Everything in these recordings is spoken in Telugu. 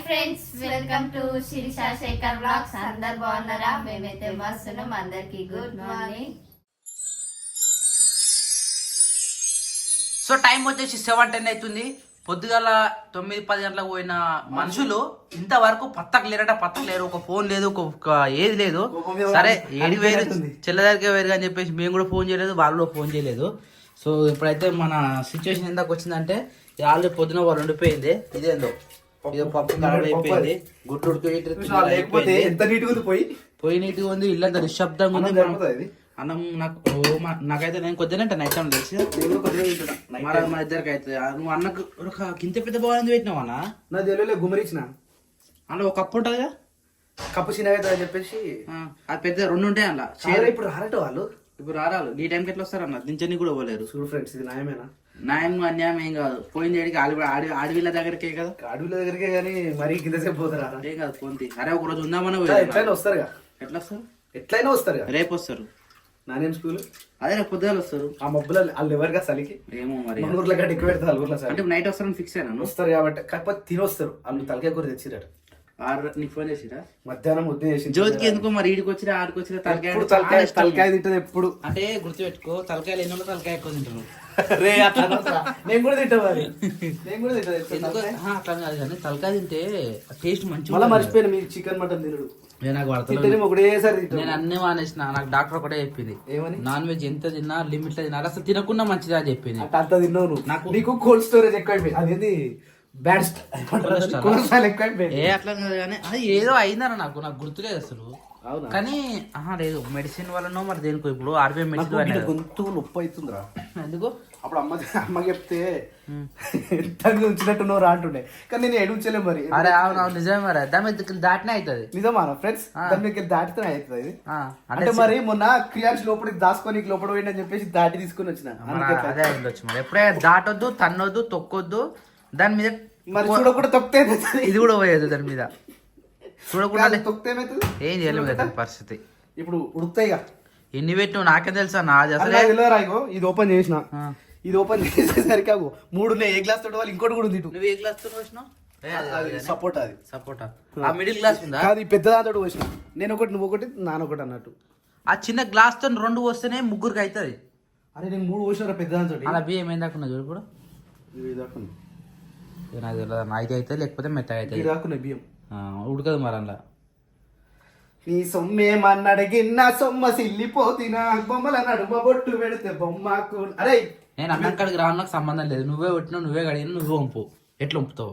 Friends, welcome to Shirisha Shekhar blogs. అందరు బాగున్నారా? మేమైతే మస్తున్నాం. అందరికి గుడ్ మార్నింగ్. సో టైం వచ్చేసి 7:10 అవుతుంది. పొద్దుగాల 9-10 గంటలకు పోయిన మనుషులు ఇంతవరకు పత్తకు లేరు. ఒక ఫోన్ లేదు, ఒక ఏది లేదు. సరే ఏది వేరు, చెల్లదారికే వేరుగా అని చెప్పేసి మేము కూడా ఫోన్ చేయలేదు, వాళ్ళు ఫోన్ చేయలేదు. సో ఇప్పుడైతే మన సిచ్యువేషన్ ఎందాక వచ్చిందంటే ఆల్రెడీ పొద్దున వాళ్ళు ఉండిపోయింది. ఇదేందో ఇదో పప్పు ఖరాబ్ అయిపోయింది, గుడ్డు లేకపోతే ఎంత నీట్గా ఉంది, పొయ్యి నీట్గా ఉంది, ఇల్లంతా నిశ్శబ్దంగా ఉంది. అన్నం నాకైతే నేను కొద్దిగా నైట్ టైం తెలిసి మన ఇద్దరికి అయితే నువ్వు అన్నకు ఇంత పెద్ద బాగుంది పెట్టినావు అన్న. నా తెలియలే గుమరించిన అలా ఒక కప్పు ఉంటుందిగా, కప్పు చిన్నగా అని చెప్పేసి అది పెద్ద 2 ఉంటాయి అలా. ఇప్పుడు రారట వాళ్ళు, ఇప్పుడు రారాలు ఈ టైంకి ఎట్లా వస్తారన్న, దించని కూడా పోలేరు. చూడు ఫ్రెండ్స్, ఇది న్యాయమేనా? న్యాయం అన్యాయం ఏం కాదు. పోయింది ఏడికి ఆడవిళ్ళ దగ్గరకే కదా, అడవిల దగ్గరికే కానీ మరీ కిందసేపు పోతారా? ఏం కాదు పోంది. అరే ఒక రోజు ఉందామని ఎట్లయినా వస్తారుగా. ఎట్లా వస్తారు? ఎట్లయినా వస్తారు, రేపు వస్తారు. నానేం స్కూల్ అదే రేపు పొద్దుగాల వస్తారు. ఆ మబ్బుల వాళ్ళు ఎవరిగా చలికి ఏమో మరి ఊర్లో గట్టి ఎక్కువ పెడతారు. ఊర్లో అంటే నైట్ వస్తారని ఫిక్స్ అయినా వస్తారు కాబట్టి, కాకపోతే తినొస్తారు. వాళ్ళు తలకాయ కూర తెచ్చిరట. నీకు ఫోన్ చేసిరా మధ్యాహ్నం ముద్ద చేసి జ్యోతికి ఎందుకో మరి ఈడికి వచ్చినా ఆడికి వచ్చినా తలకాయ తింటది ఎప్పుడు. అంటే గుర్తుపెట్టుకో, తలకాయలు ఎన్నో తలకాయ ఎక్కువ తింటారు. నేను కూడా తింటా మరి, నేను కూడా తింటా. అట్లా కాదు కానీ తలకాయ తింటే టేస్ట్ మంచిగా. మళ్ళీ మర్చిపోయిన మీ చికెన్ మటన్ తినడు. నాకు ఒకటేసారి నేను అన్నీ మానేసిన. నాకు డాక్టర్ ఒకటే చెప్పింది, నాన్ వెజ్ ఎంత తిన్నా లిమిట్ లో తినాలి, అసలు తినకుండా మంచిది అని చెప్పింది. అంత తిన్నావు నాకు. నీకు కోల్డ్ స్టోరేజ్ ఎక్కువైపోయింది, అదేది బ్యాడ్ ఏ అట్లా కాదు కానీ అది ఏదో అయిందన్న నాకు గుర్తులేదు అసలు. కానీ లేదు మెడిసిన్ వల్లనో మరి దేనికో. ఇప్పుడు ఆర్బీఐ మెడిసిన్ గొంతు నొప్పి అవుతుందిరా. ఎందుకు? అప్పుడు అమ్మ చెప్తే ఉంచినట్టు రా అంటుండే, కానీ నేను ఎడుంచలే మరి. అరే అవును నిజమే మరి, దాని మీద దాటినే అవుతుంది. నిజమా ఫ్రెండ్స్? దాని మీద దాటితేనే అవుతుంది. అంటే మరి మొన్న క్రియాన్స్ లోపలికి దాచుకొని లోపల పోయింది అని చెప్పేసి దాటి తీసుకొని వచ్చిన. అదే అయిందొచ్చు మరి. ఎప్పుడే దాటొద్దు, తన్నొద్దు, తొక్కొద్దు. దాని మీద మరి చూడకుండా తొక్కితే ఇది కూడా పోయేది. దాని మీద చూడకుండా తొక్కితే ఏం చేయలేము కదా పరిస్థితి. ఇప్పుడు ఉడుకుతాయి ఎన్ని పెట్టు నాకే తెలుసా. నాది అసలు ఇది ఓపెన్ చేసిన, ఇది ఓపెన్ చేసేసరికి 3 ఏ గ్లాస్ తోటి వాళ్ళు ఇంకోటి కూడా ఉంది. నువ్వు ఏ గ్లాస్ తోటి పోసినావు? సపోటా. అది సపోటా. ఆ మిడిల్ గ్లాస్ ఉందా? అది పెద్ద దాంతో పోసిన. నేను ఒకటి, నువ్వు ఒకటి, నానొకటి అన్నట్టు. ఆ చిన్న గ్లాస్ తో 2 పోస్తేనే ముగ్గురికి అవుతుంది. అరే నేను 3 పోసిన పెద్ద దాంతో. అలా బియ్యం ఏం దాకున్నా చూడు కూడా. నాకు అయితే అవుతుంది, లేకపోతే మెత్తగా అవుతుంది. దాకున్నాయి బియ్యం, ఉడకదు మరి అలా. నీ సొమ్మేమన్నడిగిన్నా సొమ్మ సిల్లిపోతినా, బొమ్మల నడుమ బొట్టు పెడితే బొమ్మకు. అరే నేను అన్నక్కడికి రాను, నాకు సంబంధం లేదు. నువ్వే కొట్టినావు, నువ్వే కడిగినా, నువ్వే వంపు. ఎట్లా వంపుతావు?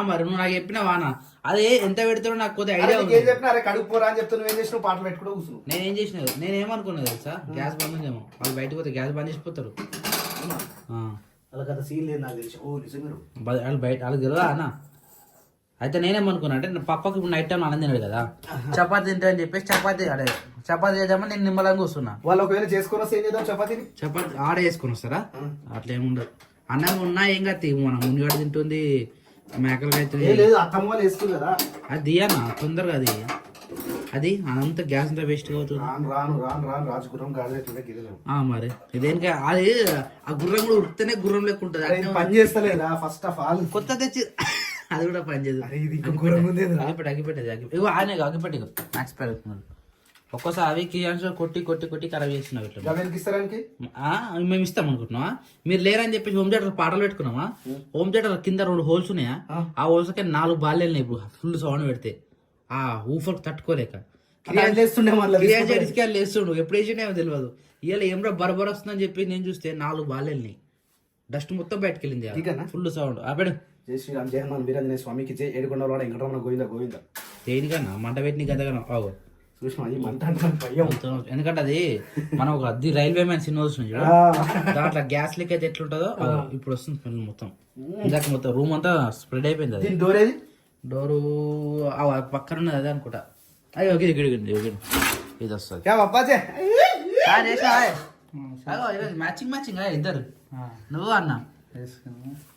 మరి నువ్వు నాకు చెప్పిన వానా అదే ఎంత పెడతాడో నాకు కొద్దిగా ఐడియా చెప్పిన. కడుగు పోరా అని చెప్తా, నువ్వేం చేసినావు? పాటలు పెట్టుకుంటూ కూర్చున్నావు. నేనేం చేసినా, నేనేమనుకున్నా తెలుసా, గ్యాస్ బంద్ ఉందేమో. వాళ్ళు బయటకు పోతే గ్యాస్ బంద్ చేసిపోతారు. వాళ్ళకి సీన్ లేదు నాకు తెలిసి. ఓ నిజంగా వాళ్ళు బయట వాళ్ళకి తెలియదా అన్న. అయితే నేనేమనుకున్నా అంటే పప్పకి ఇప్పుడు నైట్ టైం అన్నం తినాడు కదా, చపాతి తింటా అని చెప్పేసి చపాతి చేద్దామని నేను నిమ్మలంగా వస్తున్నా. వాళ్ళు ఒకవేళ చేసుకొని వస్తే ఏం చేద్దాం? చపాతి ఆడే వేసుకొని వస్తారా? అట్లా ఏముండదు. అన్నం ఉన్నా ఏం కాదు, మనం మునిగాడు తింటుంది, మేకలు అవుతుంది. అది దియనా తొందరగా, అది అంత గ్యాస్ అంతా వేస్ట్ అవుతుంది. మరి దేనికి అది ఆ గుర్రం కూడా ఉడితేనే గుర్రం లెక్క ఉంటుంది. పని చేస్తలేదా ఫస్ట్ ఆఫ్ ఆల్? కొత్త తెచ్చి అది కూడా పని చేయదు. ఆయన అగ్గిపెట్టి మ్యాక్స్ పెరుగుతున్నాడు. ఒక్కోసారి అవి కియాన్సో కొట్టి కొట్టి కొట్టి ఖరాబ్ చేస్తున్నావు. మేము ఇస్తాం అనుకుంటున్నావా? మీరు లేరని చెప్పేసి హోమ్ థియేటర్ పాటలు పెట్టుకున్నావా? హోమ్ థియేటర్ కింద 2 హోల్స్ ఉన్నాయా? ఆ హోల్స్ కి 4 బాల్ వెళ్ళినాయి. ఇప్పుడు ఫుల్ సౌండ్ పెడితే ఆ ఊఫర్ తట్టుకోలేక లేస్తుండు. ఎప్పుడు వేసిండేమో తెలియదు. ఇవాళ ఏమరా బరబర్ వస్తుందని చెప్పి నేను చూస్తే 4 బాల్ వెళ్ళినాయి. డస్ట్ మొత్తం బయటకు వెళ్ళింది, ఫుల్ సౌండ్. ఆపేడు. జై శ్రీరామ్, జయ హనుమాన్ వీరాంజనేయ స్వామికి జై. ఏడుకొండలవాడ వెంకటరమణ గోవింద గోవింద. దేనికన్నా మంట పెట్టి గదగనం ఆవు చూసినా ఈ మంట భయం. ఎందుకంటే అది మనం ఒక అది రైల్వే మ్యాన్ సినిమా వస్తుంది చూడ, దాంట్లో గ్యాస్ లీక్ అయితే ఎట్లుంటుందో ఇప్పుడు వస్తుంది మొత్తం. ఇందాక మొత్తం రూమ్ అంతా స్ప్రెడ్ అయిపోయింది. అది డోరు పక్కన ఉన్నది అదే అనుకుంటా. అయ్యో ఇది వస్తుంది. మ్యాచింగ్ ఇద్దరు నువ్వు అన్న.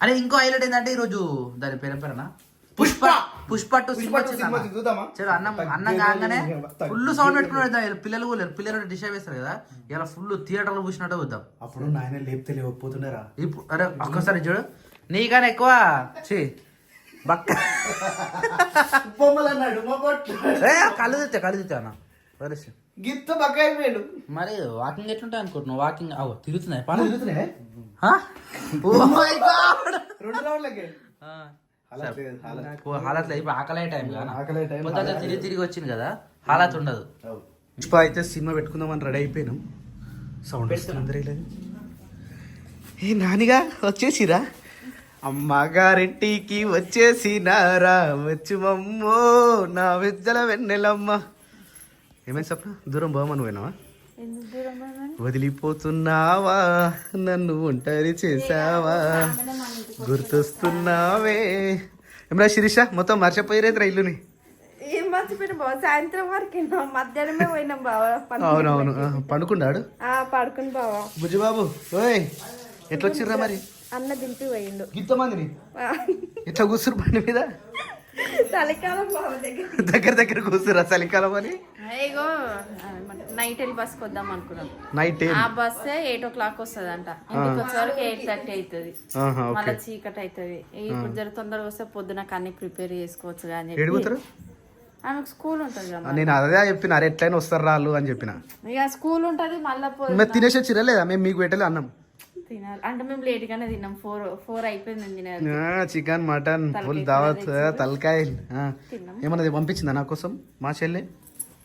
అరే ఇంకో హైలైట్ ఏంటంటే ఈరోజు దాని పేరేనా పుష్ప 2 సినిమా అన్నం కాగానే ఫుల్ సౌండ్ పెట్టుకున్నాడు. పిల్లలు కూడా లేరు, పిల్లలు డిస్టర్బ్ చేస్తారు కదా. ఇలా ఫుల్ థియేటర్ లో కూర్చున్నట్టు వద్దాం. అప్పుడు నాయన లేపితే లేకపోతున్నారా? ఇప్పుడు అరే ఒక్కసారి చూడు, నీకన్నా ఎక్కువ బక్క బొమ్మలు అన్నాడు మా బొట్టు కళ్ళు తిత్తా అన్న వరసి గిత్త బక్క అయిపోయాడు. మరి వాకింగ్ ఎట్లుంటాయి అనుకుంటున్నావు? వాకింగ్ అవో తిరుగుతున్నాయి పాలు తిరుగుతున్నాయి. హా? Oh my God! 2 రౌండ్లకి హాలత్ ఇప్పుడు ఆకలే టైం కదా ఆకలే టైం. పొద్దున్న తిరిగి వచ్చింది కదా హాలత్ ఉండదు. పుష్ప అయితే సినిమా పెట్టుకుందామని రెడీ అయిపోయినాం. సౌండ్ వస్తుంది. ఏ నానిగా వచ్చేసిరా? అమ్మగారింటికి వచ్చేసినారా వచ్చి మమ్మో నా విద్యల వెన్నెలమ్మ. ఏమైంది సప్న? దూరం పోమని పోయినావా? వదిలిపోతున్నావా నన్ను ఒంటరి చేసావా గుర్తొస్తున్నావే. ఏమరా శిరీష మొత్తం మర్చిపోయిరేదిరా ఇల్లుని? ఏం మర్చిపోయినా బావ, సాయంత్రం వరకు మధ్యాహ్నమే పోయినాం బావ. అవునవును పండుకున్నాడు పడుకుని బావ. బుజ్జిబాబు ఓయ్ ఎట్లొచ్చిర్రా మరి? అన్న దింపి పోయిండు. ఇంతమందిని ఎట్లా కూర్చురు బండి మీద? చలికాలం బావ దగ్గర కూర్చురా చలికాలం అని. ఇగో నైట్ వెళ్ళి బస్కి వద్దాం అనుకున్నాం. నైట్ ఆ బస్ 8 o'clock వస్తుందంట. ఇంటికి వచ్చే వరకు 8:30 అవుతుంది. మళ్ళీ చీకటి అవుతుంది. ఇప్పుడు జర తొందరగా వస్తే పొద్దున అన్ని ప్రిపేర్ చేసుకోవచ్చు కానీ ఆమెకు స్కూల్ ఉంటుంది కదా. నేను అదే చెప్పిన అరే ఎట్లయినా వస్తారు రాళ్ళు అని చెప్పిన. ఇక స్కూల్ ఉంటుంది మళ్ళీ మేము తినేసి వచ్చిరా లేదా? మేము మీకు పెట్టలే అన్నం. తినాలి అంటే మేము లేట్ గానే తిన్నాం. 4 అయిపోయింది తినాలి. చికెన్ మటన్ ఫుల్ దావత్ తలకాయలు. ఏమన్నది పంపించిందా నా కోసం మా చెల్లె?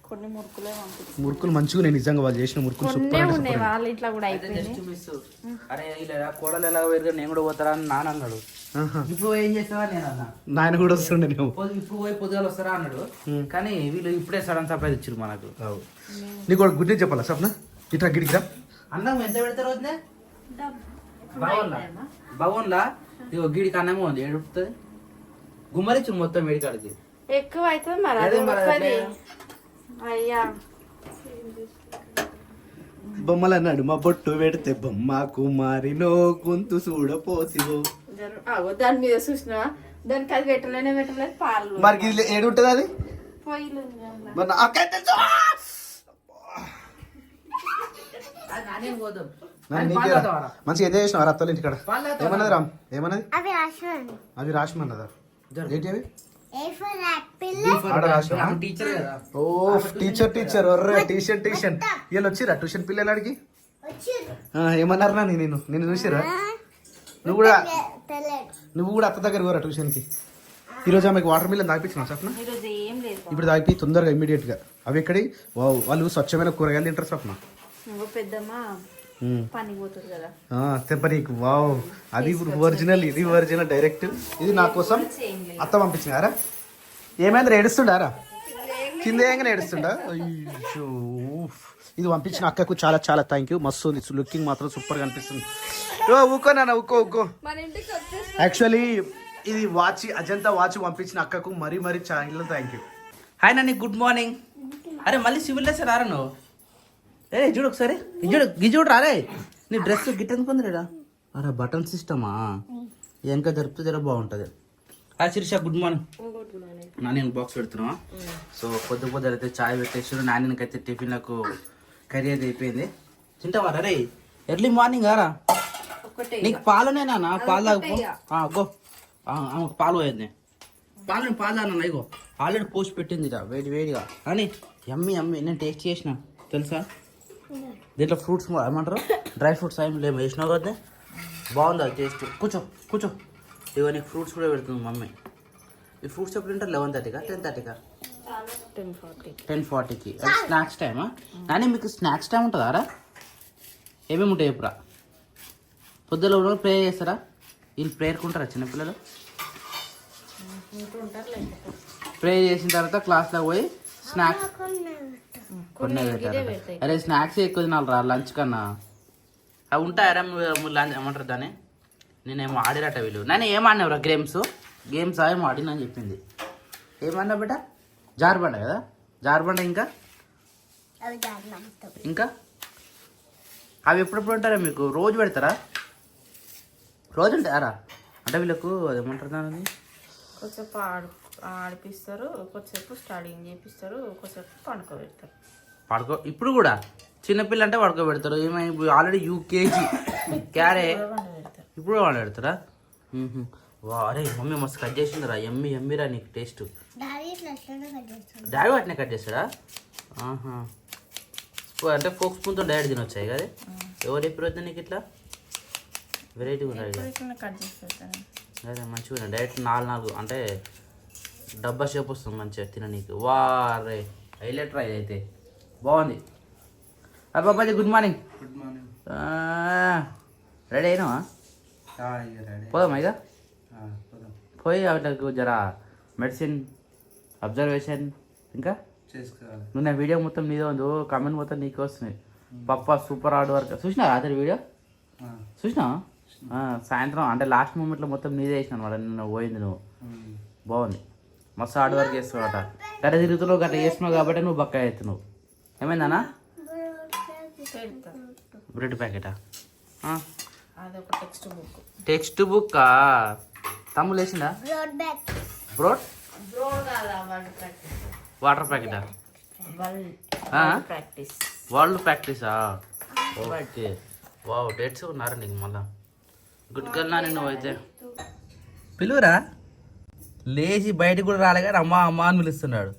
కొన్ని మురుకులే పంపించింది. మురుకులు మంచిగా నేను నిజంగా వాళ్ళు చేసిన మురుకులు కొన్నే ఉన్నాయి. వాళ్ళ ఇంట్లో కూడా అయిపోయింది. అరే ఇలా కోడలు ఎలా పోయి నేను కూడా పోతారా అని నాన్న అన్నాడు. ఇప్పుడు ఏం చేస్తావా నేను అన్నా. నాయన కూడా వస్తుండే నువ్వు ఇప్పుడు పోయి పొద్దుగాల వస్తారా అన్నాడు. కానీ వీళ్ళు ఇప్పుడే సడన్ సర్ప్రైజ్ ఇచ్చారు మనకు. నీకు ఒక గుడ్ న్యూస్ చెప్పాలా సప్న? ఇట్లా గిడికిరా. అన్నం ఎంత పెడతారు వద్దే? భవన్లా ఇగో గీడికి అన్నమే ఉంది. ఏడుపుతుంది గుమ్మరిచ్చు మొత్తం వేడికాడికి ఎక్కువ అవుతుంది మరి. అది ఒక్కది. అయ్యా బొమ్మలు అన్నాడు మా బొట్టు పెడితే బొమ్మ కుమారిలో గొంతు చూడపోసివో. దాని మీద చూసినా దానికి అది పెట్టలేదు పాలు. మరి ఇది ఏడు ఉంటుంది అది పొయ్యిలు మంచిగా ఎంజాయ్ చేసిన అత్తలు ఇంటికాడ. ఏమన్నది రామ్? ఏమన్నది? అవి రాసిమన్నదా? ఏంటి అవి? ఓ టీచర్ ఒర్రే ట్యూషన్ వీళ్ళు వచ్చిరా ట్యూషన్ పిల్లలకి? ఏమన్నారు నా నిన్ను చూసిరా? నువ్వు కూడా అత్త దగ్గర పోరా ట్యూషన్ కి? ఈరోజు ఆమెకు వాటర్ మిల్లన్ తాగిపించిన సప్న? ఇప్పుడు తాగిపి తొందరగా ఇమ్మీడియట్ గా. అవి ఎక్కడి వాళ్ళు స్వచ్ఛమైన కూరగాయలు తింటారు సప్న. తెప్పనీకు వావ్ అది ఒరిజినల్ ఇది ఒరిజినల్ డైరెక్ట్. ఇది నా కోసం అత్త పంపించినారా? ఏమైంది ఏడుస్తుండారా? కింద ఏంగానే ఏడుస్తుండా? అయ్యో ఇది పంపించిన అక్కకు చాలా చాలా థ్యాంక్ యూ. మస్తు ఉంది లుకింగ్ మాత్రం సూపర్ గా అనిపిస్తుంది. ఊకో నాన్న ఊకో. యాక్చువల్లీ ఇది వాచ్ అజంతా వాచ్ పంపించిన అక్కకు మరీ చాలా thank you. Hi Nani good morning. అరే మళ్ళీ సివిల్ డ్రెస్ రారా నువ్వు? ఏ చూడు ఒకసారి చూడు రారే. నీ డ్రెస్ గిట్ ఎందుకుందిరా? అరే బటన్ సిస్టమా ఇంకా జరిపితే జర బాగుంటుంది. Hi Shirisha good morning. Nani box పెడుతున్నావా? సో పొద్దు అయితే చాయ్ పెట్టేసి నాన్నకైతే టిఫిన్లకు కర్రీ అయితే అయిపోయింది. తింటావా రే? ఎర్లీ మార్నింగ్ రా. నీకు పాలునేనా? పాలు గో పాలు పోయింది. పాలు తాగన్నా ఇగో ఆల్రెడీ పోస్ట్ పెట్టింది వేడిగా అని. యమ్మీ నేను టేస్ట్ చేసిన తెలుసా? దీంట్లో ఫ్రూట్స్ ఏమంటారు డ్రై ఫ్రూట్స్ ఏమి వేసినావు కదా, బాగుంది అది టేస్ట్. కూర్చో ఇగో నీకు ఫ్రూట్స్ కూడా పెడుతుంది మమ్మీ. ఈ ఫ్రూట్స్ ఎప్పుడు తింటారు? 11:30కా 10:30కా? 10:40కి. స్నాక్స్ టైమా నాని? మీకు స్నాక్స్ టైం ఉంటుందా రా? ఏమేమి ఉంటాయి ఎప్పుడా? పొద్దులో ఉన్న ప్రేయర్ చేస్తారా? వీళ్ళు ప్రేయర్కుంటారా చిన్నపిల్లలు? ప్రేయర్ చేసిన తర్వాత క్లాస్లో పోయి స్నాక్స్ కొన్ని పెట్టారు. అరే స్నాక్స్ ఎక్కువ తినాలి రా లంచ్ కన్నా. అవి ఉంటాయరా లంచ్ ఏమంటారు దాన్ని? నేనేమో ఆడిరట వీళ్ళు. నేను ఏమన్నావురా? గేమ్స్ ఏమో ఆడినా అని చెప్పింది. ఏమన్నా బిడ్డ? జారుబండ కదా? జారుబండ ఇంకా అవి ఎప్పుడెప్పుడు ఉంటారా మీకు? రోజు పెడతారా? రోజు ఉంటారా? అంటే వీళ్ళకు అదేమంటారు దాని? కొద్దిసేపు ఆడిపిస్తారు, కొద్దిసేపు స్టడీయింగ్ చేపిస్తారు, కొద్దిసేపు పడుకోబెడతారు. ఇప్పుడు కూడా చిన్నపిల్ల అంటే పడుకోబెడతారు. ఆల్రెడీ యూకేజీ క్యారే ఇప్పుడు వాళ్ళు పెడతారా? వా అరే మమ్మీ మస్తు కట్ చేసిందిరా ఎమ్మి ఎమ్మిరా నీకు టేస్ట్ డాడీ ఇట్లా అట్లనే కట్ చేస్తాడు. డాడీ వాటినే కట్ చేస్తాడా? ఆహా. అంటే ఫోక్ స్పూన్తో డైరెక్ట్ తినొచ్చాయి కదా. ఎవరు ఎప్పుడు వద్దా నీకు ఇట్లా వెరైటీగా ఉన్నాయి కట్ చేసి పెడతాను. అదే మంచిగా ఉన్నాయి డైరెక్ట్ 4 అంటే డబ్బా షేప్ వస్తుంది మంచిగా తిన నీకు. వా రే హైలైట్ రా ఇదైతే బాగుంది. Babaji good morning. Good morning. Ready అయినావా? పోదామా ఇక పోయి వాటికి జర మెడిసిన్ అబ్జర్వేషన్ ఇంకా చేసుకోవాలి. నువ్వు నా వీడియో మొత్తం నీదే ఉంది. కామెంట్ మొత్తం నీకు వస్తున్నాయి. పప్ప సూపర్ హార్డ్ వర్క్ చూసినా అతని వీడియో చూసినా సాయంత్రం అంటే లాస్ట్ మూమెంట్లో మొత్తం నీదే వేసిన అనమాట. నిన్న పోయింది నువ్వు బాగుంది మస్తు హార్డ్ వర్క్ చేస్తున్నావు. గట్ట తిరుగుతున్నావు గట్ట చేస్తున్నావు కాబట్టి నువ్వు బక్క అవుతున్నావు. ఏమైందన్నా? బ్రెడ్ ప్యాకెటా? అదొక టెక్స్ట్ బుక్ తమ్ముడు వేసిందా? బ్రోడ్ వాటర్ ప్యాకెటా? వరల్డ్ ప్రాక్టీసా? ఓకే వావ్ డేట్స్ ఉన్నారా నీకు మళ్ళా? గుడ్ గర్ల్ నా నువ్వు అయితే పిలువురా. లేచి బయటకు కూడా రాలే కానీ అమ్మా అమ్మా అని పిలుస్తున్నాడు.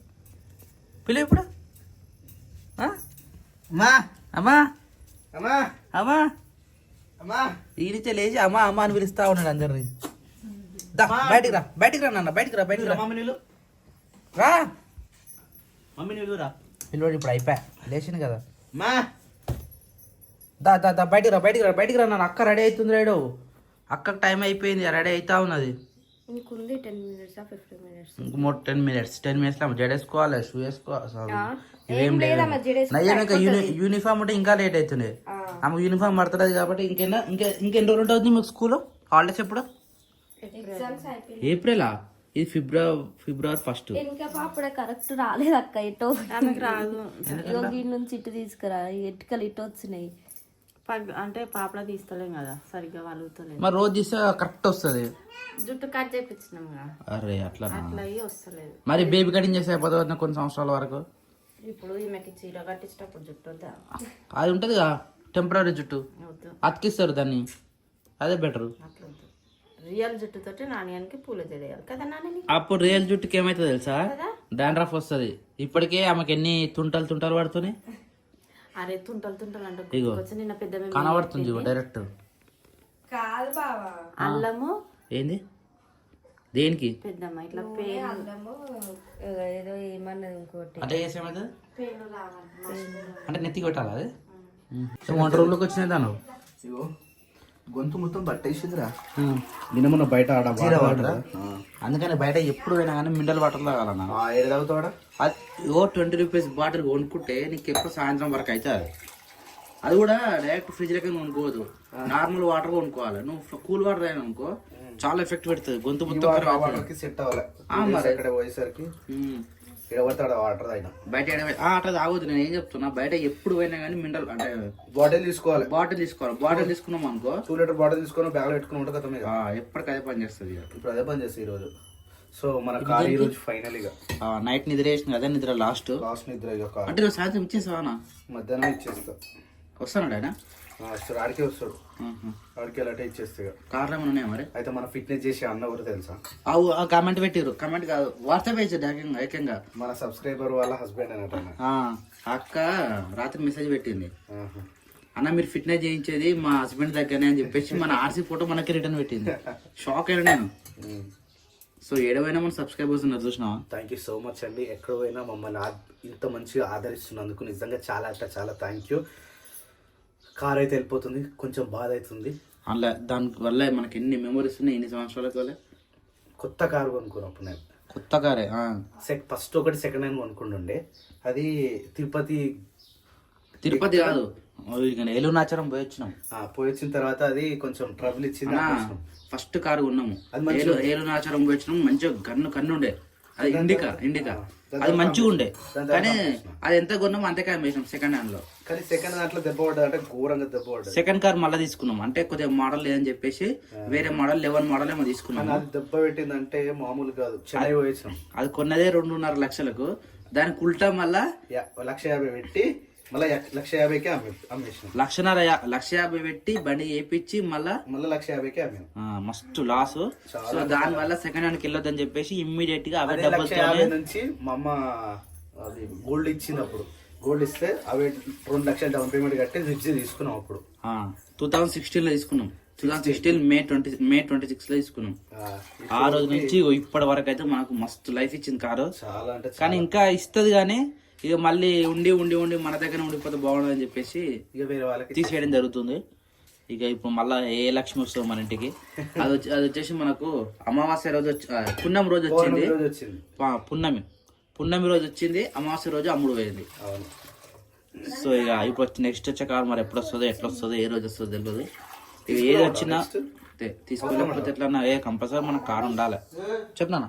పిలువు ఇప్పుడు. అమ్మా అమ్మా అమ్మా అమ్మా అమ్మా ఈ నుంచే లేచి అమ్మా అమ్మా అని పిలుస్తా ఉన్నాడు అందరినీ. బయటికి రా బయటికి రా నాన్న బయటికి రా బయటికి రా మమ్మీ నీళ్ళు రా మమ్మీ నీళ్ళు రా. పిల్లోడు ఇప్పుడు అయిపోయా లేచింది కదా. అమ్మా దా దా దా బయటికి రా బయటికి రా బయటికి రా నాన్న. అక్క రెడీ అవుతుంది రేడు. అక్కకు టైం అయిపోయింది రెడీ అవుతా ఉన్నది. ఇంకుంది 10 minutes 15 minutes. ఇంకో 10 minutes 10 minutes జడేసుకోవాలి షూ వేసుకోవాలి ఇవేం ఏం లేదు. లేదమ్మా, జడేసుకో, నయ్యం ఇంకా యూనిఫామ్ ఉంటే ఇంకా లేట్ అవుతుంది. ఆమె యూనిఫామ్ పడుతుంది కాబట్టి ఇంకెన్ని రోజులు ఉంటుంది మీకు స్కూల్ హాలిడేస్ ఎప్పుడు? ఎగ్జామ్స్ అయిపోయి ఏప్రిలా? ఇది ఫిబ్రవరి 1st. ఇంకా పాపడే కరెక్ట్ రాలేదు అక్క. ఇటో ఆమెకు రాదు. యోగి నుంచి ఇటు తీసుకురా ఎట్టుకలు ఇటు వచ్చినాయి. అంటే పాపడ తీస్తలేం కదా సరిగ్గా వలుగుతలేదు. మరి రోజు తీస్తే కరెక్ట్ వస్తుంది. జుట్టు కట్ చేయించినాం కదా అరే అట్లా అట్లా అయ్యి వస్తలేదు. మరి బేబీ కటింగ్ చేస్తే అయిపోతుంది కొన్ని సంవత్సరాల వరకు. ఇప్పుడు ఈమెకి చీర కట్టించేటప్పుడు జుట్టు వద్దా? అది ఉంటుందిగా టెంపరీ జుట్టు వద్దు, అతికిస్తారు దాన్ని. అదే బెటర్. అట్లా వద్దు. రియల్ జుట్టుతోటి నాణ్యానికి పూలు చేయాలి కదా నాని. అప్పుడు రియల్ జుట్టుకి ఏమైతుంది తెలుసా? డాండ్రఫ్ వస్తుంది. ఇప్పటికే ఆమెకి ఎన్ని తుంటలు పడుతున్నాయి. అరే తుంటలు అంటే ఇగో వచ్చి నిన్న పెద్ద కనబడుతుంది డైరెక్ట్. కాదు బావా అల్లము ఏంది దేనికి పెద్దమ్మ ఇట్లా పేరు అల్లము ఏదో ఏమన్నది ఇంకోటి అంటే ఏమవుతుంది పేరు రావాలి. అంటే నెత్తి కొట్టాలి అది. వంట రూమ్లోకి వచ్చినాయి దాను. ఇగో గొంతు మొత్తం పట్టేసిందిరా. నిన్న బయట అందుకని బయట ఎప్పుడు పోయినా కానీ మినరల్ వాటర్ తాగాలన్నా. ఏడు తాగుతావాడా? అది 20 రూపీస్ బాటిల్ కొనుక్కుంటే నీకు ఎప్పుడు సాయంత్రం వరకు అవుతుంది. అది కూడా డైరెక్ట్ ఫ్రిడ్జ్ లెక్క కొనుక్కోవద్దు. నార్మల్ వాటర్ కొనుక్కోవాలి. నువ్వు కూల్ వాటర్ అయినా అనుకో చాలా ఎఫెక్ట్ పెడుతుంది. గొంతు మొత్తం సెట్ అవ్వాలి. ఇక్కడ పోయేసరికి వాటర్ అయినా బయట అట్లా తాగొద్దు. నేను ఏం చెప్తున్నా బయట ఎప్పుడు పోయినా కానీ మినరల్ అంటే బాటిల్ తీసుకోవాలి. బాటిల్ తీసుకున్నాం అనుకో 2 లీటర్ బాటిల్ తీసుకొని బ్యాగ్ లో పెట్టుకుని ఉంటుంది కదా. మీద ఎప్పటికి అదే పని చేస్తుంది. ఇప్పుడు అదే పని చేస్తుంది ఈ రోజు. సో మన కార్ ఈ రోజు ఫైనల్ గా నైట్ నిద్ర వేసిన అదే నిద్ర లాస్ట్ నిద్ర ఇక కార్ అంటే సాయంత్రం ఇచ్చేసావా? మధ్యాహ్నం ఇచ్చేస్తా. వస్తాడు ఆయన వస్తాడు ఆడికే వస్తాడు. ఆడికి వెళ్ళటే ఇచ్చేస్తా. కార్లో ఏమైనా ఉన్నాయా మరి? అయితే మన ఫిట్నెస్ చేసే అన్న ఎవరు తెలుసా? కామెంట్ పెట్టిరు. కామెంట్ కాదు వాట్సాప్ వేసాడు ఏకంగా. మన సబ్స్క్రైబర్ వాళ్ళ హస్బెండ్ అన్నట్టు. అక్క రాత్రి మెసేజ్ పెట్టింది, అన్న మీరు ఫిట్నెస్ చేయించేది మా హస్బెండ్ దగ్గరనే అని చెప్పేసి మన ఆర్సీ ఫోటో మనకి రిటర్న్ పెట్టింది. షాక్ అయినా నేను. సో ఏడవైనా మన సబ్స్క్రైబర్స్ ఉన్నారు చూసినా. థ్యాంక్ యూ సో మచ్ అండి. ఎక్కడ పోయినా మమ్మల్ని ఇంత మంచిగా ఆదరిస్తున్నందుకు నిజంగా చాలా అంటే చాలా థ్యాంక్ యూ. కార్ అయితే వెళ్ళిపోతుంది, కొంచెం బాధ అవుతుంది. అలా దాని వల్ల మనకి ఎన్ని మెమరీస్ ఉన్నాయి ఎన్ని సంవత్సరాలకు. వల్ల కొత్త కారు కొనుక్కున్నప్పుడు నేను కొత్త కారే ఫస్ట్ ఒకటి సెకండ్ హ్యాండ్ కొనుక్కుంటుండే. అది తిరుపతి కాదు ఏలునాచరం పోయి వచ్చినాం. పోయి వచ్చిన తర్వాత అది కొంచెం ట్రబుల్ ఇచ్చింది. ఫస్ట్ కారు కొన్నాము ఏలునాచరం పోయి వచ్చినాము. మంచిగా కన్ను ఉండే. అది ఇండికా అది మంచిగా ఉండే కానీ అది ఎంత కొన్నాము అంతే అమ్మేసాం సెకండ్ హ్యాండ్ లో. కానీ సెకండ్ దాంట్లో దెబ్బ పడ్డది అంటే ఘోరంగా దెబ్బ పడ్డది. సెకండ్ కార్ మళ్ళీ తీసుకున్నాం అంటే కొద్దిగా మోడల్ లేదని చెప్పేసి వేరే మోడల్ 11 మోడల్ ఏమో తీసుకున్నాం. అది దెబ్బ పెట్టిందంటే మామూలు కాదు. చెన్నై పోయించాం. అది కొన్నదే 2.5 లక్షలకు. దానికి ఉల్టా మళ్ళా 1,50,000 పెట్టి మళ్ళీ 150కే అమ్మేసినాం. 1,50,000 పెట్టి బండి వేపించి మళ్ళీ 150కే అమ్మాం. మస్తు లాస్. సో దాని వల్ల సెకండ్ హ్యాండ్కి వెళ్ళొద్దని చెప్పేసి ఇమ్మీడియట్ గా అవే 150,000 నుంచి మా అమ్మ అది గోల్డ్ ఇచ్చింది. అప్పుడు గోల్డ్ ఇస్తే అవి 2 లక్షలు డౌన్ పేమెంట్ కట్టి రిడ్జ్ తీసుకున్నాం. అప్పుడు 2016 లో తీసుకున్నాం. 2016 మే 26 లో తీసుకున్నాం. ఆ రోజు నుంచి ఇప్పటి వరకు అయితే మనకు మస్తు లైఫ్ ఇచ్చింది కారు. చాలా అంటే కానీ ఇంకా ఇస్తుంది కానీ ఇక మళ్ళీ ఉండి ఉండి ఉండి మన దగ్గర ఉండిపోతే బాగుండదు అని చెప్పేసి ఇక వేరే వాళ్ళకి తీసేయడం జరుగుతుంది. ఇక ఇప్పుడు మళ్ళీ ఏ లక్ష్మి వస్తుంది మన ఇంటికి. అది వచ్చేసి మనకు అమావాస్య రోజు పున్నమి రోజు వచ్చింది. పున్నమి రోజు వచ్చింది. అమావాస్య రోజు అమ్ముడు పోయింది. సో ఇక ఇప్పుడు నెక్స్ట్ వచ్చే కారు మరి ఎప్పుడు వస్తుందో ఎట్లా వస్తుందో ఏ రోజు వస్తుందో తెలియదు. ఇక ఏది వచ్చినా తీసుకోలేకపోతే ఎట్లా కంపల్సరీ మనకు కారు ఉండాలి. చెప్తానా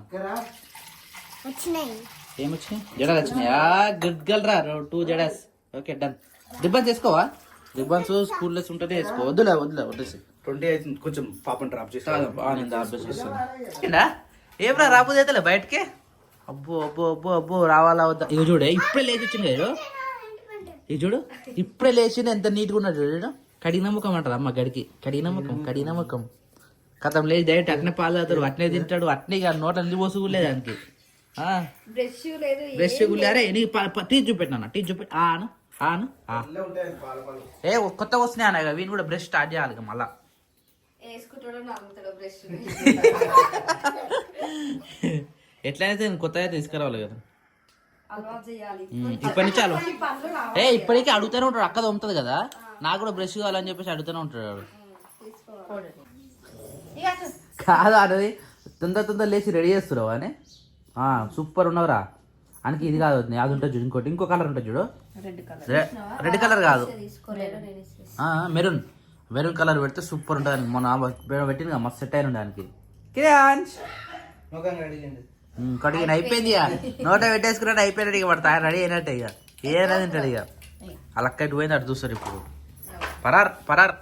ఏమొచ్చినాయి? జడాలు వచ్చినాయా? గుడ్ గర్ల్ రా 2 జడాస్. Okay done. రిబ్బన్స్ వేసుకోవా? రిబ్బన్స్ స్కూల్ లెస్ ఉంటేనే వేసుకో. వద్దులేసి 20 అయితే కొంచెం పాపం డ్రాప్ చేస్తాను. ఏమరా రాబోదేతలే బయటకి. అబ్బో అబ్బో అబ్బో అబ్బో రావాలా వద్దా? ఇక చూడే ఇప్పుడే లేచి వచ్చింది కదా. ఇది చూడు ఇప్పుడే లేచింది. ఎంత నీట్గా ఉన్నాడు చూడు. కడిగిన ముఖం అంటారు అమ్మ గడికి. కడిగిన ముఖం కథం లేదు. డైరెక్ట్ అట్నే పాలు తాగుతాడు, అట్నే తింటాడు, అట్నే నోట నీళ్ళు పోసుకులేదు దానికి. బ్రష్ అరే నీ టీ చూపెట్టినా టీ చూపెట్టి ఆను ఆను. కొత్తగా వస్తున్నాయి అన్న వీని కూడా బ్రష్ స్టార్ట్ చేయాలి మళ్ళా. ఎట్లయితే కొత్తగా తీసుకురావాలి కదా. ఇప్పటి నుంచి ఇప్పటికీ అడుగుతూనే ఉంటాడు. అక్క తోముతుంది కదా, నాకు కూడా బ్రష్ కావాలని చెప్పేసి అడుగుతూనే ఉంటాడు. కాదు అనేది తొందర లేచి రెడీ చేస్తున్నావు అని. సూపర్ ఉన్నవరా అనకి. ఇది కాదు అది ఉంటుంది చూడు. ఇంకో కలర్ ఉంటుంది చూడు. రెడ్ కలర్ కాదు మెరూన్ కలర్ పెడితే సూపర్ ఉంటుంది. మొన్న పెట్టింది కదా మస్తు సెట్ అయిన దానికి. కడిగిన అయిపోయింది ఇక. నోట పెట్టేసుకున్నట్టు అయిపోయినట్టు ఇక పడతా రెడీ అయినట్టే. ఇక ఏదైనా తింటాడు ఇక. అలా అక్కడికి పోయింది అటు చూస్తారు ఇప్పుడు. పరార్